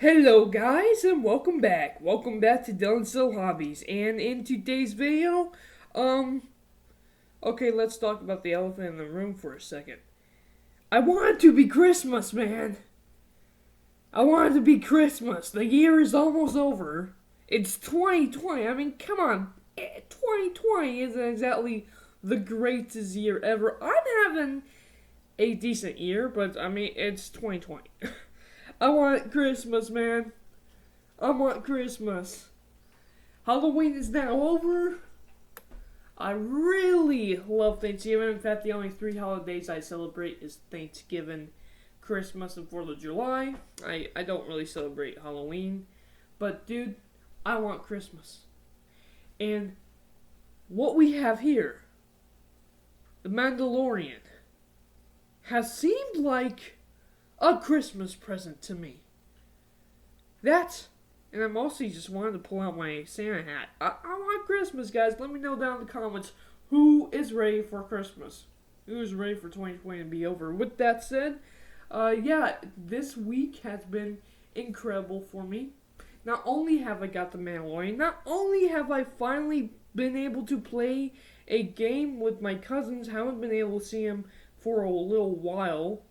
Hello guys and welcome back. Welcome back to Dylan Still Hobbies. And in today's video, okay, let's talk about the elephant in the room for a second. I want it to be Christmas, man. I want it to be Christmas. The year is almost over. It's 2020. I mean, come on. 2020 isn't exactly the greatest year ever. I'm having a decent year, but I mean, it's 2020. I want Christmas, man. I want Christmas. Halloween is now over. I really love Thanksgiving. In fact, the only 3 holidays I celebrate is Thanksgiving, Christmas, and 4th of July. I don't really celebrate Halloween. But, dude, I want Christmas. And what we have here, the Mandalorian, has seemed like a Christmas present to me. And I'm also just wanted to pull out my Santa hat. I want Christmas, guys. Let me know down in the comments who is ready for Christmas. Who is ready for 2020 to be over. With that said, this week has been incredible for me. Not only have I got the Mandalorian, not only have I finally been able to play a game with my cousins, haven't been able to see them for a little while.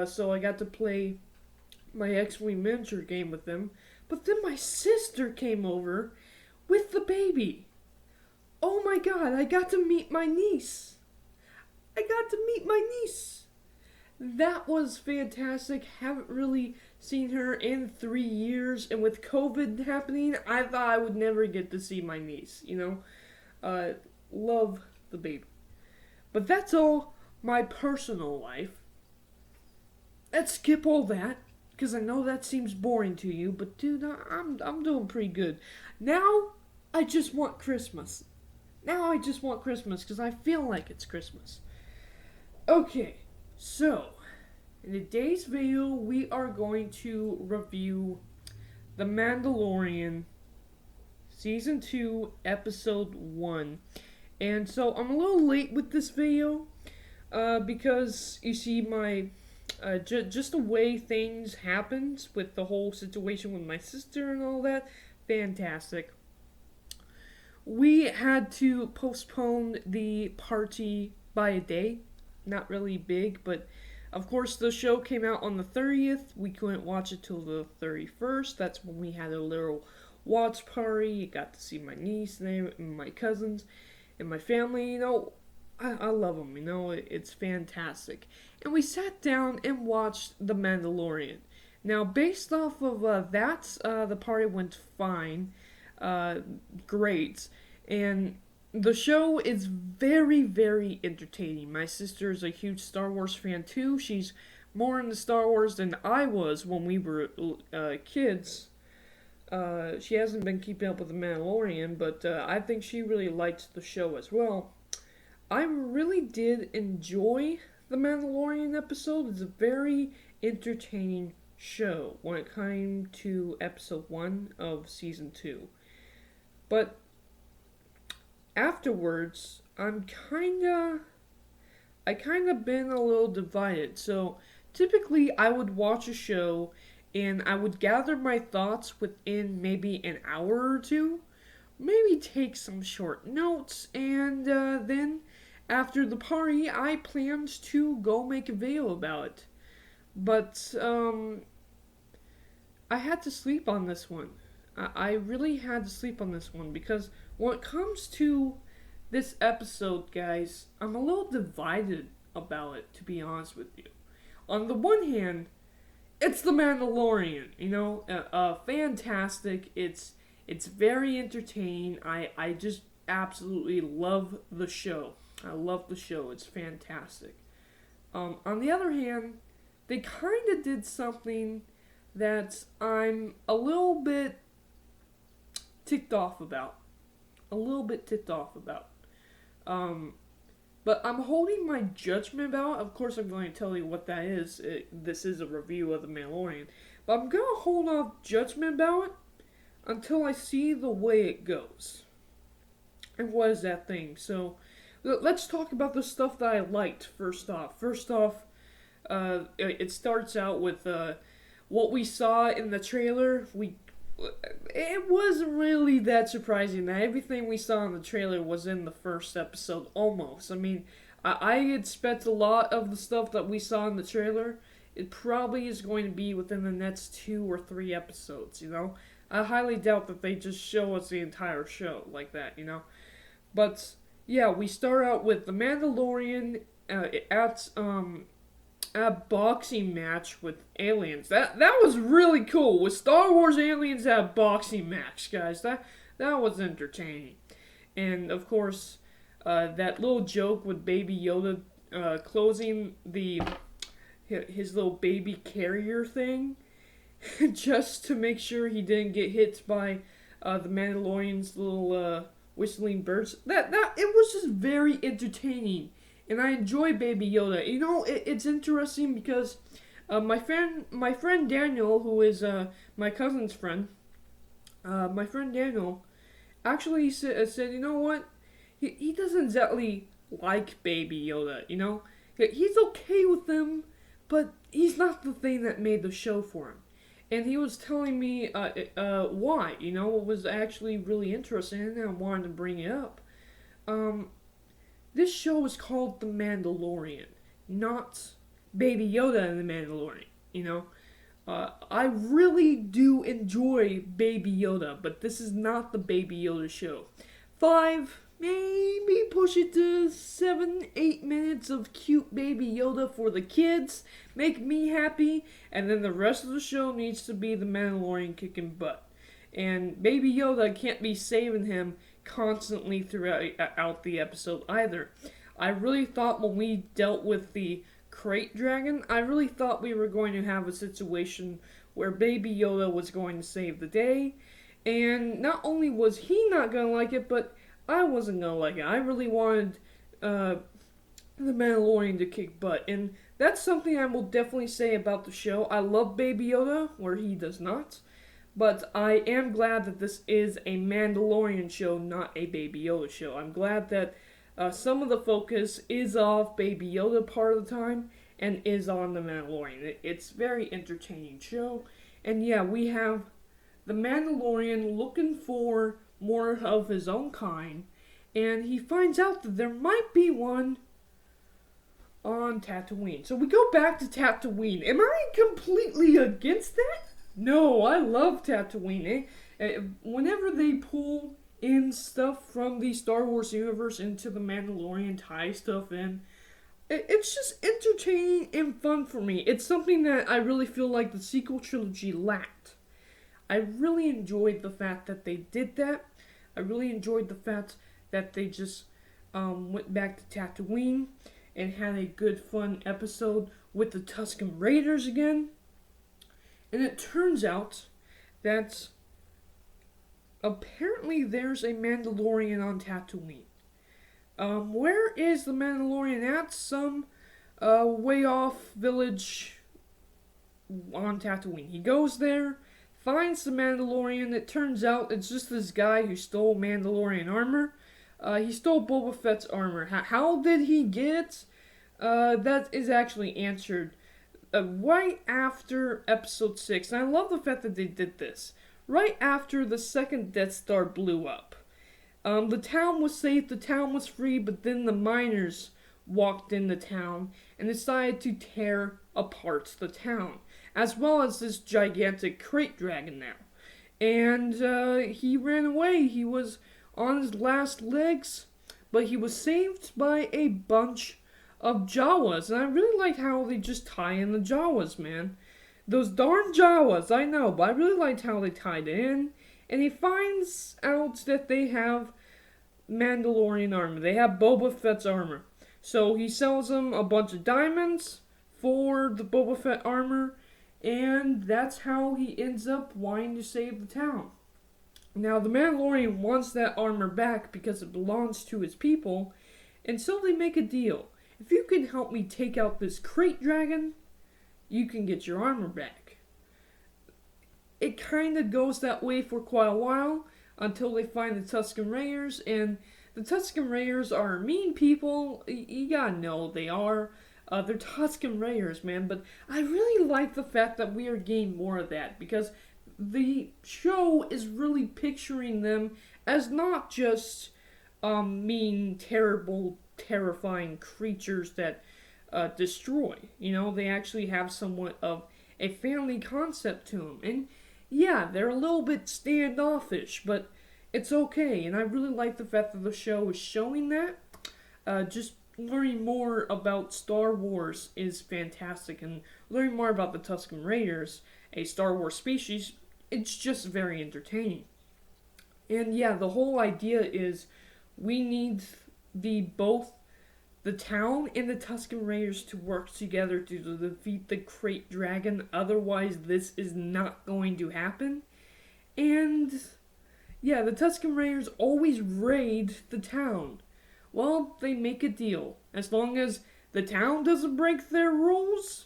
So I got to play my X-Wing miniature game with them. But then my sister came over with the baby. Oh my god, I got to meet my niece. That was fantastic. Haven't really seen her in 3 years. And with COVID happening, I thought I would never get to see my niece, love the baby. But that's all my personal life. Let's skip all that, because I know that seems boring to you, but dude, I'm doing pretty good. Now, I just want Christmas. Because I feel like it's Christmas. Okay, so, in today's video, we are going to review The Mandalorian, Season 2, Episode 1. And so, I'm a little late with this video, because, you see, just the way things happened with the whole situation with my sister and all that, fantastic. We had to postpone the party by a day. Not really big, but of course the show came out on the 30th. We couldn't watch it till the 31st. That's when we had a little watch party. Got to see my niece and my cousins and my family. I love them, it's fantastic. And we sat down and watched The Mandalorian. Now, based off of that, the party went fine, great, and the show is very, very entertaining. My sister is a huge Star Wars fan too. She's more into Star Wars than I was when we were kids. She hasn't been keeping up with The Mandalorian, but I think she really liked the show as well. I really did enjoy The Mandalorian episode. It's a very entertaining show when it came to episode 1 of season 2. But afterwards, I kinda been a little divided. So typically I would watch a show and I would gather my thoughts within maybe an hour or two. Maybe take some short notes, and then after the party, I planned to go make a video about it. But I had to sleep on this one. I really had to sleep on this one, because when it comes to this episode, guys, I'm a little divided about it, to be honest with you. On the one hand, it's The Mandalorian, fantastic. It's very entertaining. I just absolutely love the show. I love the show. It's fantastic. On the other hand, they kind of did something that I'm a little bit ticked off about. But I'm holding my judgment about it. Of course, I'm going to tell you what that is. This is a review of The Mandalorian. But I'm going to hold off judgment about it until I see the way it goes. And what is that thing? So, let's talk about the stuff that I liked first off. It starts out with what we saw in the trailer, it wasn't really that surprising. That everything we saw in the trailer was in the first episode almost. I mean, I expect a lot of the stuff that we saw in the trailer. It probably is going to be within the next 2 or 3 episodes. I highly doubt that they just show us the entire show like that. But yeah, we start out with the Mandalorian at a boxing match with aliens. That was really cool. With Star Wars aliens at a boxing match, guys. That was entertaining. And of course, that little joke with Baby Yoda closing his little baby carrier thing just to make sure he didn't get hit by the Mandalorian's little whistling birds. That it was just very entertaining, and I enjoy Baby Yoda. It's interesting because my friend Daniel, who is my cousin's friend, my friend Daniel, actually said, you know what, he doesn't exactly like Baby Yoda. He's okay with him, but he's not the thing that made the show for him. And he was telling me why. It was actually really interesting, and I wanted to bring it up. This show is called The Mandalorian, not Baby Yoda and The Mandalorian. I really do enjoy Baby Yoda, but this is not the Baby Yoda show. 5, maybe push it to 7, 8 minutes of cute Baby Yoda for the kids. Make me happy. And then the rest of the show needs to be the Mandalorian kicking butt. And Baby Yoda can't be saving him constantly throughout the episode either. I really thought when we dealt with the crate dragon, I really thought we were going to have a situation where Baby Yoda was going to save the day. And not only was he not going to like it, but I wasn't going to like it. I really wanted the Mandalorian to kick butt. And that's something I will definitely say about the show. I love Baby Yoda, where he does not. But I am glad that this is a Mandalorian show, not a Baby Yoda show. I'm glad that some of the focus is off Baby Yoda part of the time and is on the Mandalorian. It's a very entertaining show. And yeah, we have the Mandalorian looking for more of his own kind, and he finds out that there might be one on Tatooine. So we go back to Tatooine. Am I completely against that? No, I love Tatooine. Whenever they pull in stuff from the Star Wars universe into the Mandalorian, tie stuff in, it's just entertaining and fun for me. It's something that I really feel like the sequel trilogy lacked. I really enjoyed the fact that they did that. I really enjoyed the fact that they just went back to Tatooine and had a good, fun episode with the Tuscan Raiders again. And it turns out that apparently there's a Mandalorian on Tatooine. Where is the Mandalorian at? Some way off village on Tatooine. He goes there, finds the Mandalorian. It turns out it's just this guy who stole Mandalorian armor. He stole Boba Fett's armor. How did he get it? That is actually answered right after Episode 6. And I love the fact that they did this. Right after the second Death Star blew up. The town was safe, the town was free, but then the miners walked in the town and decided to tear apart the town, as well as this gigantic crate dragon now. And he ran away. He was on his last legs, but he was saved by a bunch of Jawas. And I really like how they just tie in the Jawas, man. Those darn Jawas, I know, but I really liked how they tied it in. And he finds out that they have Mandalorian armor. They have Boba Fett's armor. So he sells them a bunch of diamonds for the Boba Fett armor. And that's how he ends up wanting to save the town. Now, the Mandalorian wants that armor back because it belongs to his people. And so they make a deal. If you can help me take out this crate dragon, you can get your armor back. It kind of goes that way for quite a while until they find the Tuscan Raiders. And the Tuscan Raiders are mean people. You gotta know they are. They're Tuscan Raiders, man, but I really like the fact that we are getting more of that because the show is really picturing them as not just mean, terrible, terrifying creatures that destroy. You know, they actually have somewhat of a family concept to them. And yeah, they're a little bit standoffish, but it's okay. And I really like the fact that the show is showing that. Just learning more about Star Wars is fantastic, and learning more about the Tuscan Raiders, a Star Wars species, it's just very entertaining. And yeah, the whole idea is we need both the town and the Tuscan Raiders to work together to defeat the Krayt Dragon. Otherwise, this is not going to happen. And yeah, the Tuscan Raiders always raid the town. Well, they make a deal. As long as the town doesn't break their rules,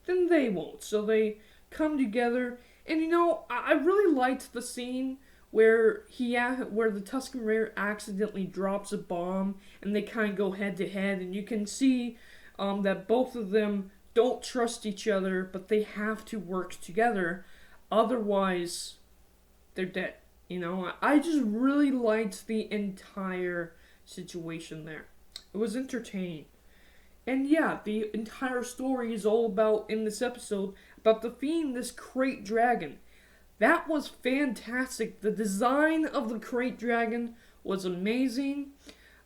then they won't. So they come together. And you know, I really liked the scene where where the Tuscan Raider accidentally drops a bomb, and they kind of go head to head, and you can see that both of them don't trust each other, but they have to work together, otherwise they're dead. You know, I just really liked the entire situation there. It was entertaining. And yeah, the entire story is all about, in this episode, about defeating this Krayt Dragon. That was fantastic. The design of the Krayt Dragon was amazing.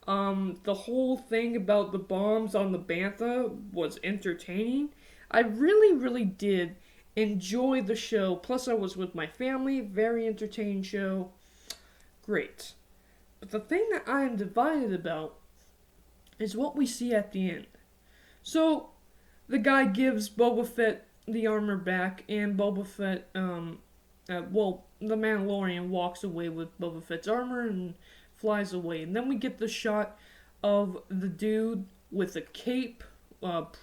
The whole thing about the bombs on the bantha was entertaining. I really, really did enjoy the show. Plus, I was with my family. Very entertaining show. Great. But the thing that I am divided about is what we see at the end. So, the guy gives Boba Fett the armor back, and Boba Fett, the Mandalorian walks away with Boba Fett's armor and flies away. And then we get the shot of the dude with a cape,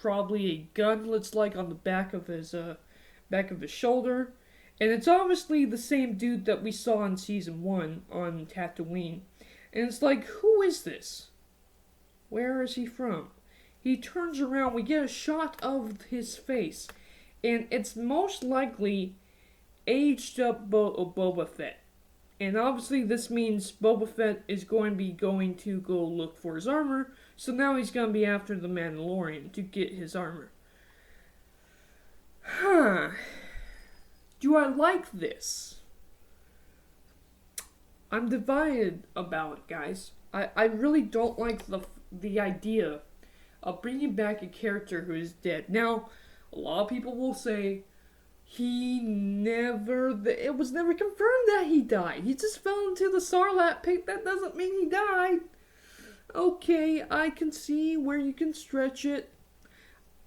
probably a gun, looks like, on the back of his shoulder. And it's obviously the same dude that we saw in Season 1 on Tatoowine. And it's like, who is this? Where is he from? He turns around, we get a shot of his face, and it's most likely aged up Boba Fett. And obviously this means Boba Fett is going to go look for his armor, so now he's going to be after the Mandalorian to get his armor. Do I like this? I'm divided about it, guys. I really don't like the idea of bringing back a character who is dead. Now, a lot of people will say it was never confirmed that he died. He just fell into the Sarlacc pit. That doesn't mean he died. Okay, I can see where you can stretch it.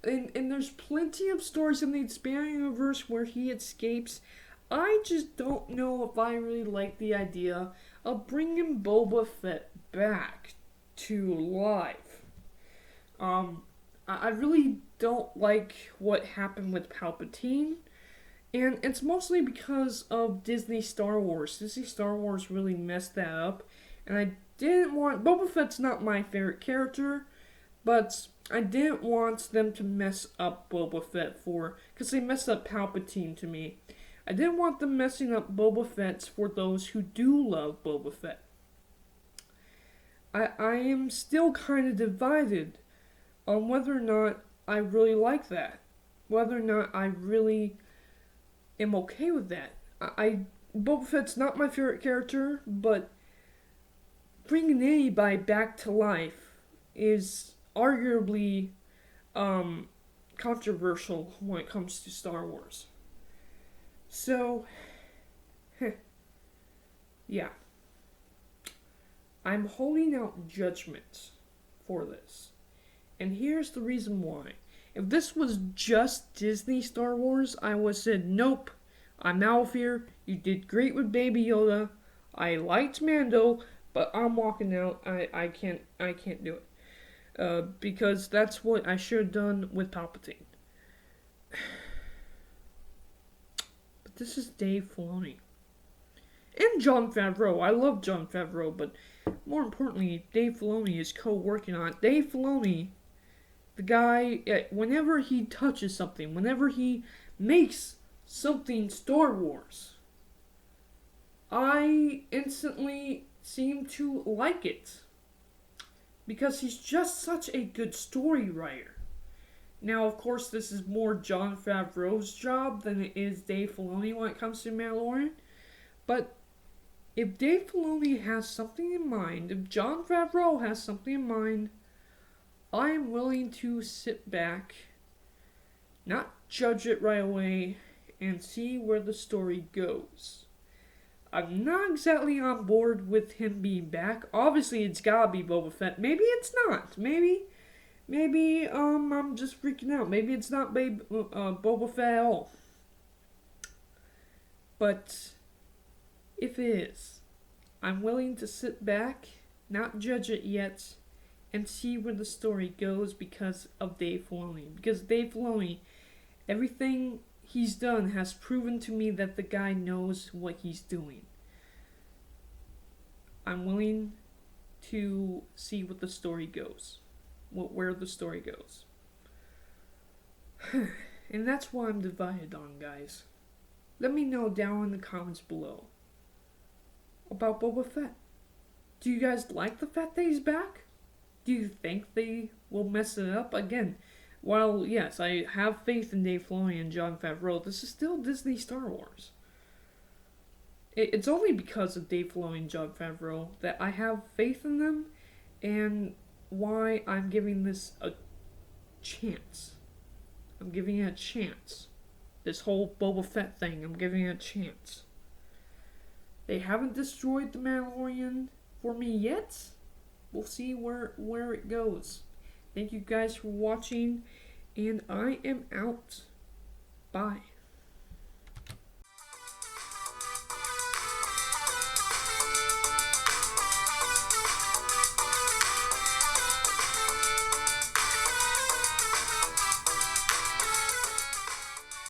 And there's plenty of stories in the expanded universe where he escapes. I just don't know if I really like the idea of bringing Boba Fett back to life. I really don't like what happened with Palpatine, and it's mostly because of Disney Star Wars. Disney Star Wars really messed that up, and I didn't want... Boba Fett's not my favorite character, but I didn't want them to mess up Boba Fett because they messed up Palpatine to me. I didn't want them messing up Boba Fett for those who do love Boba Fett. I am still kind of divided on whether or not I really like that. Whether or not I really am okay with that. Boba Fett's not my favorite character, but bringing anybody back to life is arguably controversial when it comes to Star Wars. So, yeah. I'm holding out judgment for this. And here's the reason why. If this was just Disney Star Wars, I would have said, nope, I'm out of here. You did great with Baby Yoda. I liked Mando, but I'm walking out. I can't do it. Because that's what I should have done with Palpatine. But this is Dave Filoni. And Jon Favreau. I love Jon Favreau, but more importantly, Dave Filoni is co-working on it. Dave Filoni The guy, whenever he touches something, whenever he makes something Star Wars, I instantly seem to like it. Because he's just such a good story writer. Now, of course, this is more Jon Favreau's job than it is Dave Filoni when it comes to Mandalorian. But if Dave Filoni has something in mind, if Jon Favreau has something in mind, I am willing to sit back, not judge it right away, and see where the story goes. I'm not exactly on board with him being back. Obviously, it's gotta be Boba Fett. Maybe it's not. Maybe I'm just freaking out. Maybe it's not Boba Fett at all. But if it is, I'm willing to sit back, not judge it yet, and see where the story goes because of Dave Filoni. Because Dave Filoni, everything he's done has proven to me that the guy knows what he's doing. I'm willing to see what the story goes. Where the story goes. And that's what I'm divided on, guys. Let me know down in the comments below about Boba Fett. Do you guys like the fact that he's back? Do you think they will mess it up? Again, while, yes, I have faith in Dave Filoni and Jon Favreau, this is still Disney Star Wars. It's only because of Dave Filoni and Jon Favreau that I have faith in them and why I'm giving this a chance. I'm giving it a chance. This whole Boba Fett thing, I'm giving it a chance. They haven't destroyed the Mandalorian for me yet. We'll see where it goes. Thank you guys for watching, and I am out. Bye.